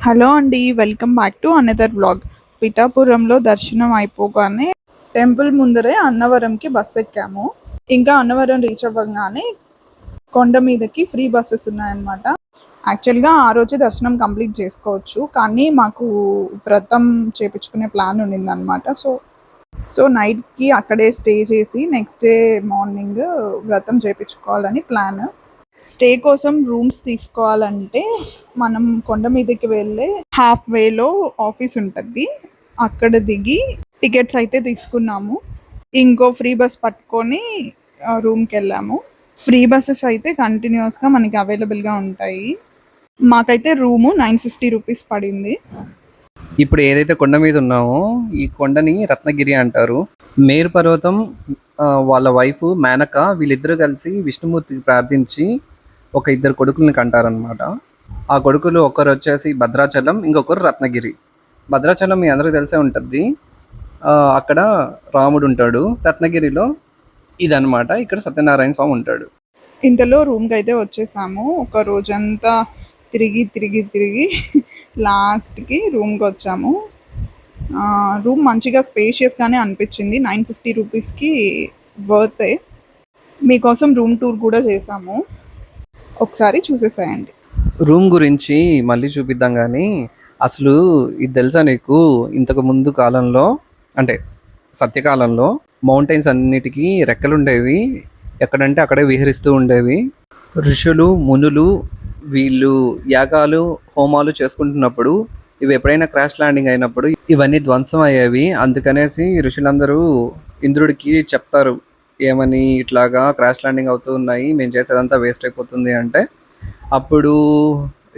Hello అండి, welcome back to another vlog. పిఠాపురంలో దర్శనం అయిపోగానే టెంపుల్ ముందరే అన్నవరంకి బస్ ఎక్కాము. ఇంకా అన్నవరం రీచ్ అవ్వగానే కొండ మీదకి ఫ్రీ బస్సెస్ ఉన్నాయన్నమాట. యాక్చువల్గా ఆ రోజే దర్శనం కంప్లీట్ చేసుకోవచ్చు, కానీ మాకు వ్రతం చేపించుకునే ప్లాన్ ఉండిందనమాట. సో నైట్కి అక్కడే స్టే చేసి నెక్స్ట్ డే మార్నింగ్ వ్రతం చేపించుకోవాలని ప్లాన్. స్టే కోసం రూమ్స్ తీసుకోవాలంటే మనం కొండ మీదకి వెళ్ళే హాఫ్ వేలో ఆఫీస్ ఉంటుంది, అక్కడ దిగి టికెట్స్ అయితే తీసుకున్నాము. ఇంకో ఫ్రీ బస్ పట్టుకొని రూమ్కి వెళ్ళాము. ఫ్రీ బస్సెస్ అయితే కంటిన్యూస్గా మనకి అవైలబుల్గా ఉంటాయి. మాకైతే రూము 950 రూపీస్ పడింది. ఇప్పుడు ఏదైతే కొండ మీద ఉన్నామో ఈ కొండని రత్నగిరి అంటారు. మేరు పర్వతం వాళ్ళ వైఫ్ మేనక వీళ్ళిద్దరూ కలిసి విష్ణుమూర్తికి ప్రార్థించి ఒక ఇద్దరు కొడుకుల్ని కంటారనమాట. ఆ కొడుకులు ఒకరు వచ్చేసి భద్రాచలం, ఇంకొకరు రత్నగిరి. భద్రాచలం మీ అందరికీ తెలిసే ఉంటుంది, అక్కడ రాముడు ఉంటాడు. రత్నగిరిలో ఇదనమాట, ఇక్కడ సత్యనారాయణ స్వామి ఉంటాడు. ఇంతలో రూమ్కి అయితే వచ్చేసాము. ఒక రోజంతా తిరిగి తిరిగి తిరిగి లాస్ట్కి రూమ్కి వచ్చాము. రూమ్ మంచిగా స్పేషియస్గానే అనిపించింది. 950 రూపీస్కి వర్తే. మీకోసం రూమ్ టూర్ కూడా చేసాము, ఒకసారి చూసేసాయండి. రూమ్ గురించి మళ్ళీ చూపిద్దాం, కానీ అసలు ఇది తెలుసా నీకు, ఇంతకు ముందు కాలంలో అంటే సత్యకాలంలో మౌంటైన్స్ అన్నిటికీ రెక్కలు ఉండేవి. ఎక్కడంటే అక్కడే విహరిస్తూ ఉండేవి. ఋషులు మునులు వీళ్ళు యాగాలు హోమాలు చేసుకుంటున్నప్పుడు ఇవి ఎప్పుడైనా క్రాష్ ల్యాండింగ్ అయినప్పుడు ఇవన్నీ ధ్వంసం అయ్యేవి. అందుకనేసి ఋషులందరూ ఇంద్రుడికి చెప్తారు, ఏమని, ఇట్లాగా క్రాష్ ల్యాండింగ్ అవుతూ ఉన్నాయి, మేము చేసేదంతా వేస్ట్ అయిపోతుంది అంటే. అప్పుడు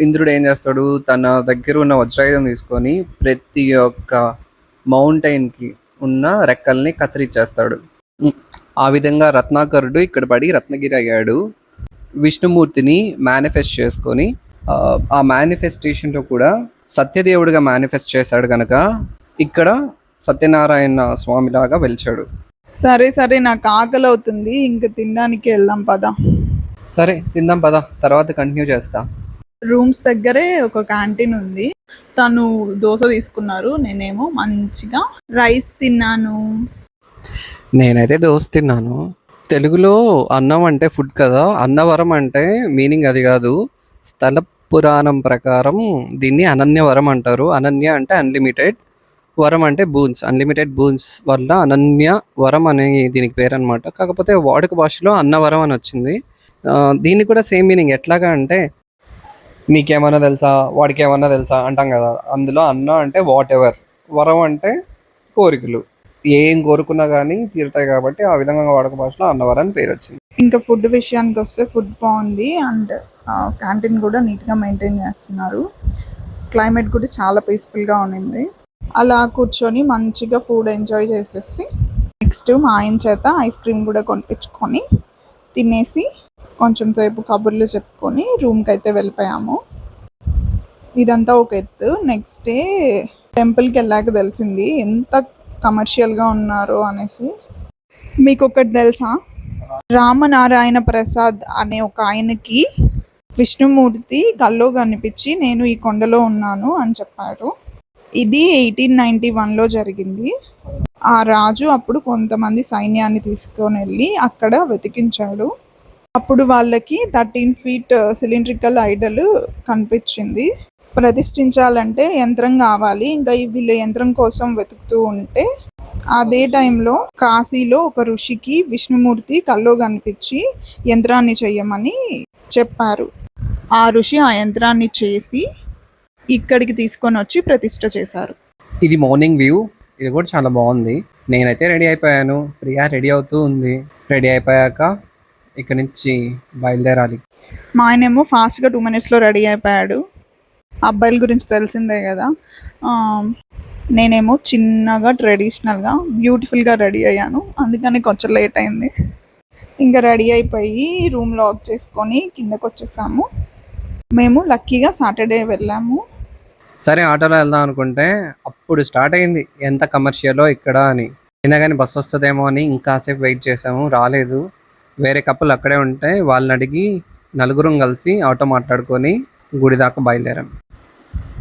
ఇంద్రుడు ఏం చేస్తాడు, తన దగ్గర ఉన్న వజ్రాయుధం తీసుకొని ప్రతి ఒక్క మౌంటైన్కి ఉన్న రెక్కల్ని కత్తిరించేస్తాడు. ఆ విధంగా రత్నాకరుడు ఇక్కడ పడి రత్నగిరి అయ్యాడు. విష్ణుమూర్తిని మేనిఫెస్ట్ చేసుకొని ఆ మేనిఫెస్టేషన్లో కూడా సత్యదేవుడిగా మేనిఫెస్ట్ చేశాడు కనుక ఇక్కడ సత్యనారాయణ స్వామిలాగా వెలిచాడు. సరే సరే, నాకు ఆకలి అవుతుంది, ఇంక తినడానికి వెళ్దాం పద. సరే తిందాం పద, తర్వాత కంటిన్యూ చేస్తా. రూమ్స్ దగ్గరే ఒక క్యాంటీన్ ఉంది. తను దోశ తీసుకున్నారు, నేనేమో మంచిగా రైస్ తిన్నాను. నేనైతే దోశ తిన్నాను. తెలుగులో అన్నం అంటే ఫుడ్ కదా, అన్నవరం అంటే మీనింగ్ అది కాదు. స్థల పురాణం ప్రకారం దీన్ని అనన్యవరం అంటారు. అనన్య అంటే అన్లిమిటెడ్, వరం అంటే బూన్స్, అన్లిమిటెడ్ బూన్స్ వల్ల అనన్య వరం అనే దీనికి పేరు అనమాట. కాకపోతే వాడుక భాషలో అన్నవరం అని వచ్చింది. దీనికి కూడా సేమ్ మీనింగ్. ఎట్లాగా అంటే మీకేమన్నా తెలుసా, వాడికి ఏమన్నా తెలుసా అంటాం కదా, అందులో అన్న అంటే వాట్ ఎవర్, వరం అంటే కోరికలు, ఏం కోరుకున్నా కానీ తీరుతాయి కాబట్టి ఆ విధంగా వాడుక భాషలో అన్నవరం అని పేరు వచ్చింది. ఇంకా ఫుడ్ విషయానికి వస్తే ఫుడ్ బాగుంది, అండ్ క్యాంటీన్ కూడా నీట్గా మెయింటైన్ చేస్తున్నారు. క్లైమేట్ కూడా చాలా పీస్ఫుల్గా ఉండింది. అలా కూర్చొని మంచిగా ఫుడ్ ఎంజాయ్ చేసేసి నెక్స్ట్ మా ఆయన చేత ఐస్ క్రీమ్ కూడా కొనిపించుకొని తినేసి కొంచెం సేపు కబుర్లు చెప్పుకొని రూమ్కి అయితే వెళ్ళిపోయాము. ఇదంతా ఒక ఎత్తు. నెక్స్ట్ డే టెంపుల్కి వెళ్ళాక తెలిసింది ఎంత కమర్షియల్గా ఉన్నారు అనేసి. మీకు ఒకటి తెలుసా, రామనారాయణ ప్రసాద్ అనే ఒక ఆయనకి విష్ణుమూర్తి కల్లో కనిపించి నేను ఈ కొండలో ఉన్నాను అని చెప్పారు. ఇది 1891లో జరిగింది. ఆ రాజు అప్పుడు కొంతమంది సైన్యాన్ని తీసుకొని వెళ్ళి అక్కడ వెతికించాడు. అప్పుడు వాళ్ళకి 13 feet సిలిండ్రికల్ ఐడల్ కనిపించింది. ప్రతిష్ఠించాలంటే యంత్రం కావాలి. ఇంకా వీళ్ళ యంత్రం కోసం వెతుకుతూ ఉంటే అదే టైంలో కాశీలో ఒక ఋషికి విష్ణుమూర్తి కల్లో కనిపించి యంత్రాన్ని చెయ్యమని చెప్పారు. ఆ ఋషి ఆ యంత్రాన్ని చేసి ఇక్కడికి తీసుకొని వచ్చి ప్రతిష్ఠ చేశారు. ఇది మార్నింగ్ వ్యూ, ఇది కూడా చాలా బాగుంది. నేనైతే రెడీ అయిపోయాను, ప్రియా రెడీ అవుతూ ఉంది. రెడీ అయిపోయాక ఇక్కడ నుంచి బయలుదేరాలి. మా ఆయనేమో ఫాస్ట్గా 2 minutesలో రెడీ అయిపోయాడు. అబ్బాయిల గురించి తెలిసిందే కదా. నేనేమో చిన్నగా ట్రెడిషనల్గా బ్యూటిఫుల్గా రెడీ అయ్యాను, అందుకని కొంచెం లేట్ అయింది. ఇంకా రెడీ అయిపోయి రూమ్ లాక్ చేసుకొని కిందకు వచ్చేసాము. మేము లక్కీగా సాటర్డే వెళ్ళాము. సరే ఆటోలో వెళ్దాం అనుకుంటే అప్పుడు స్టార్ట్ అయింది ఎంత కమర్షియలో ఇక్కడ అని. అయినా కానీ బస్సు వస్తుందేమో అని ఇంకాసేపు వెయిట్ చేసాము, రాలేదు. వేరే కప్పులు అక్కడే ఉంటే వాళ్ళని అడిగి నలుగురం కలిసి ఆటో మాట్లాడుకొని గుడి దాకా బయలుదేరాం.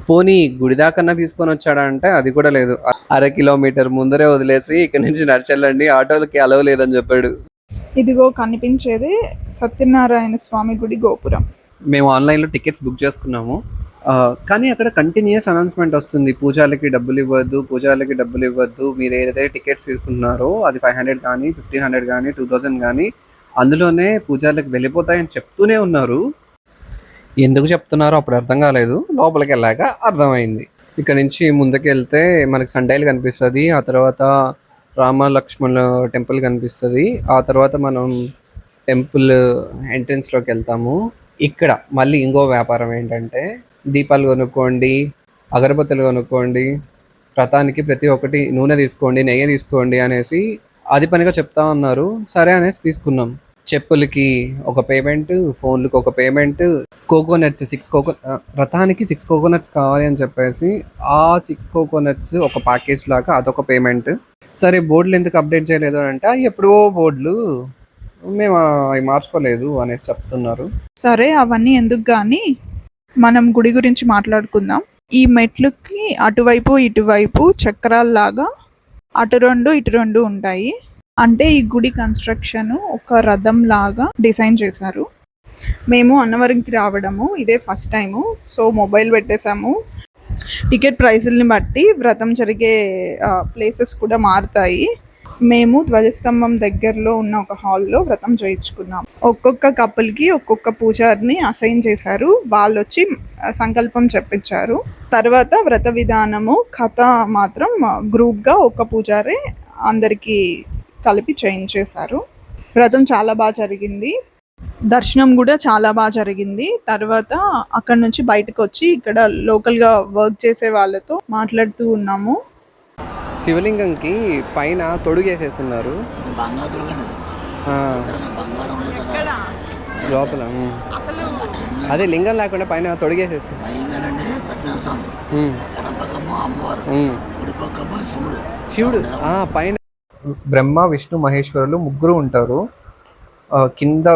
పోనీ గుడి దాకన్నా తీసుకొని వచ్చాడా అంటే అది కూడా లేదు. 1/2 కిలోమీటర్ ముందరే వదిలేసి ఇక్కడ నుంచి నడిచెళ్ళండి, ఆటోలకి అలవ్ లేదని చెప్పాడు. ఇదిగో కనిపించేది సత్యనారాయణ స్వామి గుడి గోపురం. మేము ఆన్లైన్లో టికెట్స్ బుక్ చేసుకున్నాము. కానీ అక్కడ కంటిన్యూస్ అనౌన్స్మెంట్ వస్తుంది, పూజాలకి డబ్బులు ఇవ్వద్దు, పూజాలకి డబ్బులు ఇవ్వద్దు, మీరు ఏదైతే టికెట్స్ తీసుకున్నారో అది 500 కానీ 1500 కానీ 2000 కానీ అందులోనే పూజాలకు వెళ్ళిపోతాయని చెప్తూనే ఉన్నారు. ఎందుకు చెప్తున్నారో అప్పుడు అర్థం కాలేదు, లోపలికి వెళ్ళాక అర్థమైంది. ఇక్కడ నుంచి ముందుకు వెళ్తే మనకి సండైలు కనిపిస్తుంది, ఆ తర్వాత రామ లక్ష్మణ టెంపుల్ కనిపిస్తుంది, ఆ తర్వాత మనం టెంపుల్ ఎంట్రన్స్లోకి వెళ్తాము. ఇక్కడ మళ్ళీ ఇంకో వ్యాపారం ఏంటంటే దీపాలు కొనుక్కోండి, అగరబత్తులు కొనుక్కోండి, వ్రతానికి ప్రతి ఒక్కటి నూనె తీసుకోండి, నెయ్యి తీసుకోండి అనేసి అది పనిగా చెప్తా ఉన్నారు. సరే అనేసి తీసుకున్నాం. చెప్పులకి ఒక పేమెంట్, ఫోన్లకి ఒక పేమెంట్, కోకోనట్స్ 6 వ్రతానికి 6 కోకోనట్స్ కావాలి అని చెప్పేసి ఆ 6 కోకోనట్స్ ఒక ప్యాకేజ్ లాగా అదొక పేమెంట్. సరే బోర్డులు ఎందుకు అప్డేట్ చేయలేదు అంటే ఎప్పుడో బోర్డులు, మేము అవి మార్చుకోలేదు అనేసి చెప్తున్నారు. సరే అవన్నీ ఎందుకు కానీ మనం గుడి గురించి మాట్లాడుకుందాం. ఈ మెట్లుకి అటువైపు ఇటువైపు చక్రాల్లాగా అటు 2 ఇటు 2 ఉంటాయి. అంటే ఈ గుడి కన్స్ట్రక్షన్ ఒక రథం లాగా డిజైన్ చేశారు. మేము అన్నవరంకి రావడము ఇదే ఫస్ట్ టైము. సో మొబైల్ పెట్టేశాము. టికెట్ ప్రైసుల్ని బట్టి వ్రతం జరిగే ప్లేసెస్ కూడా మారుతాయి. మేము ధ్వజస్తంభం దగ్గరలో ఉన్న ఒక హాల్లో వ్రతం చేయించుకున్నాం. ఒక్కొక్క కపుల్కి ఒక్కొక్క పూజారిని అసైన్ చేశారు. వాళ్ళు వచ్చి సంకల్పం చెప్పించారు. తర్వాత వ్రత విధానము కథ మాత్రం గ్రూప్గా ఒక్క పూజారి అందరికీ కలిపి చేయించేశారు. వ్రతం చాలా బాగా జరిగింది. దర్శనం కూడా చాలా బాగా జరిగింది. తర్వాత అక్కడ నుంచి బయటకు వచ్చి ఇక్కడ లోకల్గా వర్క్ చేసే వాళ్ళతో మాట్లాడుతూ ఉన్నాము. శివలింగంకి పైన తొడుగేసేస్తున్నారు లోపల. అదే లింగం లేకుండా పైన తొడిగేసేస్తారు. శివుడు పైన బ్రహ్మ విష్ణు మహేశ్వరులు ముగ్గురు ఉంటారు. కింద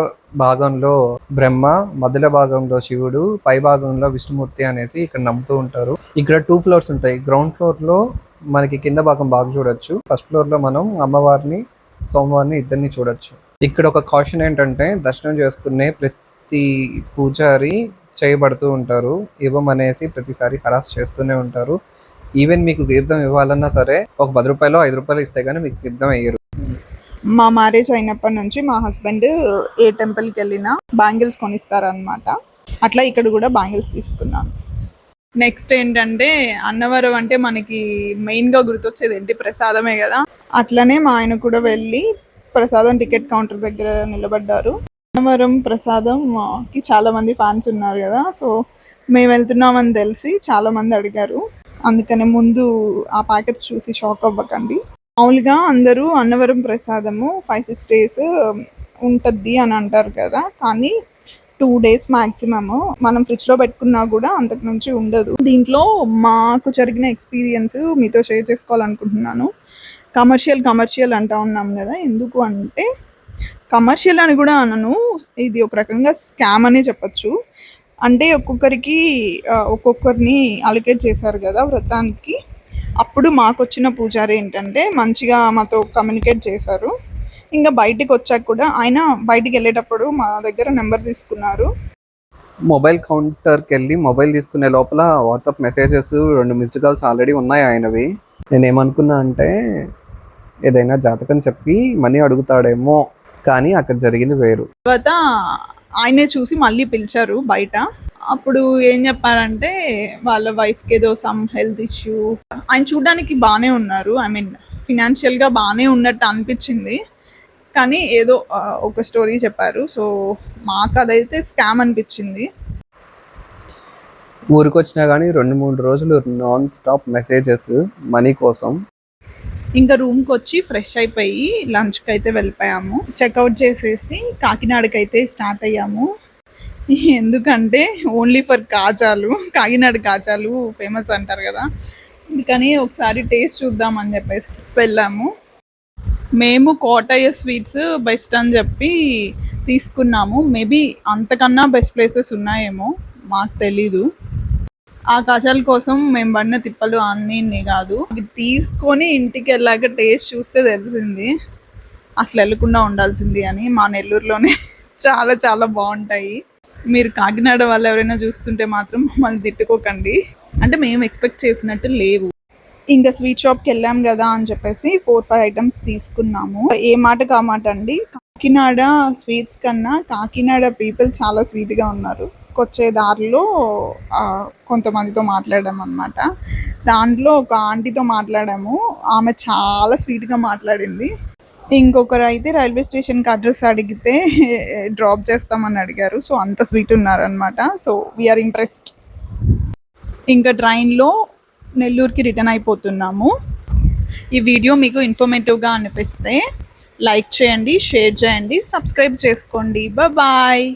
భాగంలో బ్రహ్మ, మధ్య భాగంలో శివుడు, పై భాగంలో విష్ణుమూర్తి అనేసి ఇక్కడ నమ్ముతూ ఉంటారు. ఇక్కడ 2 ఫ్లోర్స్ ఉంటాయి. గ్రౌండ్ ఫ్లోర్ లో మనకి కింద భాగం బాగా చూడొచ్చు. ఫస్ట్ ఫ్లోర్ లో మనం అమ్మవారిని, సోమవారిని ఇద్దరిని చూడొచ్చు. ఇక్కడ ఒక కాషన్ ఏంటంటే దర్శనం చేసుకునే ప్రతి పూజారి చేయబడుతూ ఉంటారు. ఇవ్వమనేసి ప్రతిసారి హరాస్ చేస్తూనే ఉంటారు. ఈవెన్ మీకు తీర్థం ఇవ్వాలన్నా సరే ఒక 10 రూపాయలు 5 రూపాయలు ఇస్తే కానీ మీకు తీర్థం అయ్యారు. మా మ్యారేజ్ అయినప్పటి నుంచి మా హస్బెండ్ ఏ టెంపుల్కి వెళ్ళినా బ్యాంగిల్స్ కొనిస్తారనమాట. అట్లా ఇక్కడ కూడా బ్యాంగిల్స్ తీసుకున్నాను. నెక్స్ట్ ఏంటంటే అన్నవరం అంటే మనకి మెయిన్గా గుర్తొచ్చేది ఏంటి, ప్రసాదమే కదా. అట్లనే మా ఆయన కూడా వెళ్ళి ప్రసాదం టికెట్ కౌంటర్ దగ్గర నిలబడ్డారు. అన్నవరం ప్రసాదంకి చాలా మంది ఫ్యాన్స్ ఉన్నారు కదా. సో మేము వెళ్తున్నామని తెలిసి చాలా మంది అడిగారు. అందుకనే ముందు ఆ ప్యాకెట్స్ చూసి షాక్ అవ్వకండి. మామూలుగా అందరూ అన్నవరం ప్రసాదము 5-6 days ఉంటుంది అని అంటారు కదా, కానీ 2 days మ్యాక్సిమము. మనం ఫ్రిడ్జ్లో పెట్టుకున్నా కూడా అంతకు మించి ఉండదు. దీంట్లో మాకు జరిగిన ఎక్స్పీరియన్స్ మీతో షేర్ చేసుకోవాలనుకుంటున్నాను. కమర్షియల్ అంటా ఉన్నాం కదా, ఎందుకు అంటే కమర్షియల్ అని కూడా అనను, ఇది ఒక రకంగా స్కామ్ అనే చెప్పచ్చు. అంటే ఒక్కొక్కరిని అలొకేట్ చేశారు కదా వ్రతానికి. అప్పుడు మాకు వచ్చిన పూజారి ఏంటంటే మంచిగా మాతో కమ్యూనికేట్ చేశారు. ఇంకా బయటికి వచ్చాక కూడా ఆయన బయటికి వెళ్ళేటప్పుడు మా దగ్గర నెంబర్ తీసుకున్నారు. మొబైల్ కౌంటర్కి వెళ్ళి మొబైల్ తీసుకునే లోపల WhatsApp messages 2 missed calls already ఉన్నాయి ఆయనవి. నేనేమనుకున్నా అంటే ఏదైనా జాతకం చెప్పి మనీ అడుగుతాడేమో, కానీ అక్కడ జరిగింది వేరు. తర్వాత ఆయనే చూసి మళ్ళీ పిలిచారు బయట. అప్పుడు ఏం చెప్పారంటే వాళ్ళ వైఫ్కి ఏదో సమ్ హెల్త్ ఇష్యూ. ఆయన చూడడానికి బాగానే ఉన్నారు, ఐ మీన్ ఫినాన్షియల్గా బాగానే ఉన్నట్టు అనిపించింది, కానీ ఏదో ఒక స్టోరీ చెప్పారు. సో మాకు అదైతే స్కామ్ అనిపించింది. ఊరికి వచ్చినా కానీ 2-3 రోజులు నాన్ స్టాప్ మెసేజెస్ మనీ కోసం. ఇంకా రూమ్కి వచ్చి ఫ్రెష్ అయిపోయి లంచ్కి అయితే వెళ్ళిపోయాము. చెక్అవుట్ చేసేసి కాకినాడకి అయితే స్టార్ట్ అయ్యాము. ఎందుకంటే ఓన్లీ ఫర్ కాజాలు, కాకినాడ కాజాలు ఫేమస్ అంటారు కదా, అందుకని ఒకసారి టేస్ట్ చూద్దామని చెప్పేసి వెళ్ళాము. మేము కోటయ్య స్వీట్స్ బెస్ట్ అని చెప్పి తీసుకున్నాము. మేబీ అంతకన్నా బెస్ట్ ప్లేసెస్ ఉన్నాయేమో, మాకు తెలీదు. ఆ కాజాల కోసం మేము పడిన తిప్పలు అన్నీ కాదు, అవి తీసుకొని ఇంటికి వెళ్ళాక టేస్ట్ చూస్తే తెలిసింది అసలు వెళ్ళకుండా ఉండాల్సింది అని. మా నెల్లూరులోనే చాలా చాలా బాగుంటాయి. మీరు కాకినాడ వాళ్ళు ఎవరైనా చూస్తుంటే మాత్రం మమ్మల్ని తిట్టుకోకండి, అంటే మేము ఎక్స్పెక్ట్ చేసినట్టు లేవు. ఇంకా స్వీట్ షాప్కి వెళ్ళాం కదా అని చెప్పేసి 4-5 ఐటమ్స్ తీసుకున్నాము. ఏ మాట కామాట అండి, కాకినాడ స్వీట్స్ కన్నా కాకినాడ పీపుల్ చాలా స్వీట్గా ఉన్నారు. వచ్చే దారిలో కొంతమందితో మాట్లాడాము అనమాట. దాంట్లో ఒక ఆంటీతో మాట్లాడాము, ఆమె చాలా స్వీట్గా మాట్లాడింది. ఇంకొకరు అయితే రైల్వే స్టేషన్కి అడ్రస్ అడిగితే డ్రాప్ చేస్తామని అడిగారు. సో అంత స్వీట్ ఉన్నారనమాట. So we are interest. ఇంకా ట్రైన్లో నెల్లూరుకి రిటర్న్ అయిపోతున్నాము. ఈ వీడియో మీకు ఇన్ఫర్మేటివ్గా అనిపిస్తే లైక్ చేయండి, షేర్ చేయండి, సబ్స్క్రైబ్ చేసుకోండి. బాయ్.